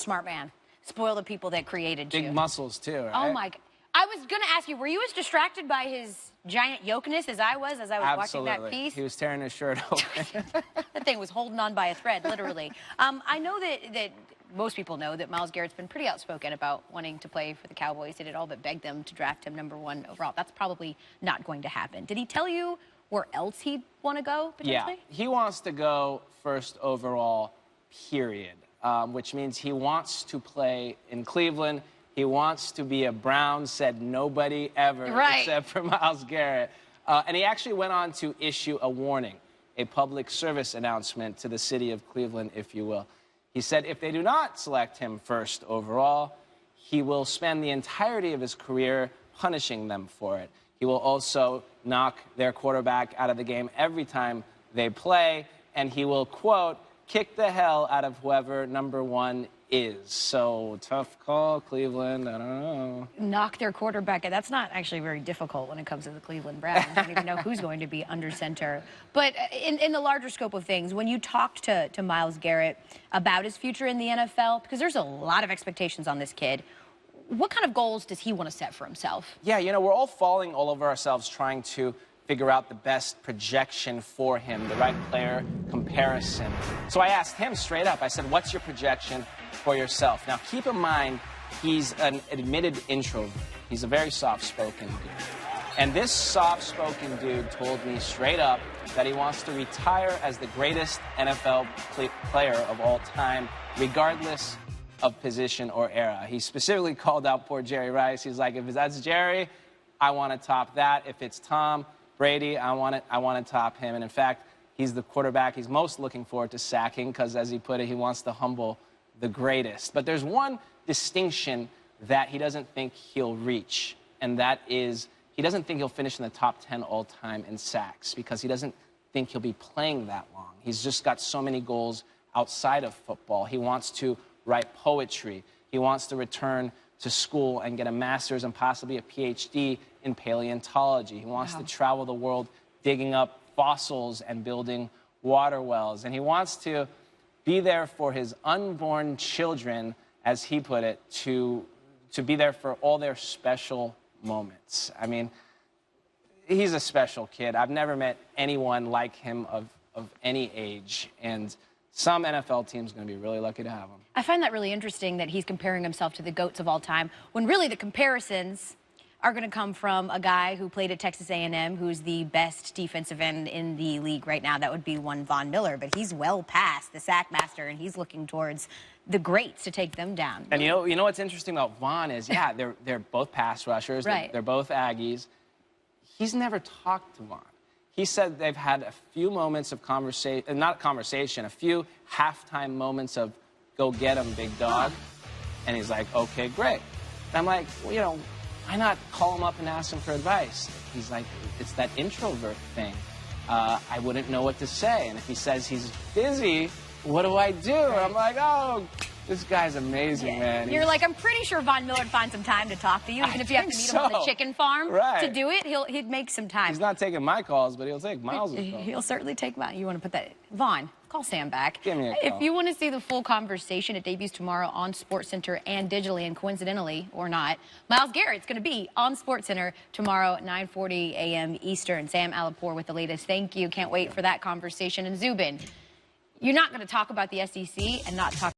smart man. Spoil the people that created you. Big muscles, too, right? Oh, my God. I was going to ask you, were you as distracted by his giant yokeness as I was watching that piece? He was tearing his shirt open. That thing was holding on by a thread, literally. I know that most people know that Myles Garrett's been pretty outspoken about wanting to play for the Cowboys. He did all but beg them to draft him #1 overall. That's probably not going to happen. Did he tell you where else he'd want to go, potentially? Yeah, he wants to go first overall, period, which means he wants to play in Cleveland. He wants to be a Brown, said nobody ever, except for Myles Garrett. And he actually went on to issue a warning, a public service announcement to the city of Cleveland, if you will. He said if they do not select him first overall, he will spend the entirety of his career punishing them for it. He will also knock their quarterback out of the game every time they play, and he will, quote, kick the hell out of whoever #1 is. So, tough call, Cleveland. I don't know. Knock their quarterback. That's not actually very difficult when it comes to the Cleveland Browns. I don't even know who's going to be under center. But in the larger scope of things, when you talked to Myles Garrett about his future in the NFL, because there's a lot of expectations on this kid, what kind of goals does he want to set for himself? Yeah, you know, we're all falling all over ourselves trying to figure out the best projection for him, the right player comparison. So I asked him straight up, I said, what's your projection for yourself? Now, keep in mind, he's an admitted introvert. He's a very soft-spoken dude. And this soft-spoken dude told me straight up that he wants to retire as the greatest NFL player of all time, regardless of position or era. He specifically called out poor Jerry Rice. He's like, if that's Jerry, I want to top that. If it's Tom Brady, I want to top him. And in fact, he's the quarterback he's most looking forward to sacking because, as he put it, he wants to humble the greatest. But there's one distinction that he doesn't think he'll reach, and that is he doesn't think he'll finish in the top 10 all-time in sacks because he doesn't think he'll be playing that long. He's just got so many goals outside of football. He wants to write poetry. He wants to return to school and get a master's and possibly a PhD in paleontology. He wants to travel the world digging up fossils and building water wells. And he wants to be there for his unborn children, as he put it, to be there for all their special moments. I mean, he's a special kid. I've never met anyone like him of any age. And some NFL team's going to be really lucky to have him. I find that really interesting that he's comparing himself to the GOATs of all time, when really the comparisons are going to come from a guy who played at Texas A&M, who's the best defensive end in the league right now. That would be one Von Miller, but he's well past the sack master, and he's looking towards the greats to take them down. And you know what's interesting about Von is, yeah, they're both pass rushers. Right. They're both Aggies. He's never talked to Von. He said they've had a few moments of conversation, not conversation, a few halftime moments of go get him, big dog. And he's like, okay, great. And I'm like, well, you know, why not call him up and ask him for advice? He's like, it's that introvert thing. I wouldn't know what to say. And if he says he's busy, what do I do? And I'm like, oh, this guy's amazing, man. You're like, I'm pretty sure Von Miller would find some time to talk to you, even if you have to meet him on the chicken farm to do it. He'd make some time. He's not taking my calls, but he'll take Myles' calls. He'll certainly take mine. You want to put that, Von? Call Sam back. Give me a call. If you want to see the full conversation, it debuts tomorrow on SportsCenter and digitally, and coincidentally or not, Myles Garrett's going to be on SportsCenter tomorrow at 9:40 a.m. Eastern. Sam Alipour with the latest. Thank you. Can't wait for that conversation. And Zubin, you're not going to talk about the SEC and not talk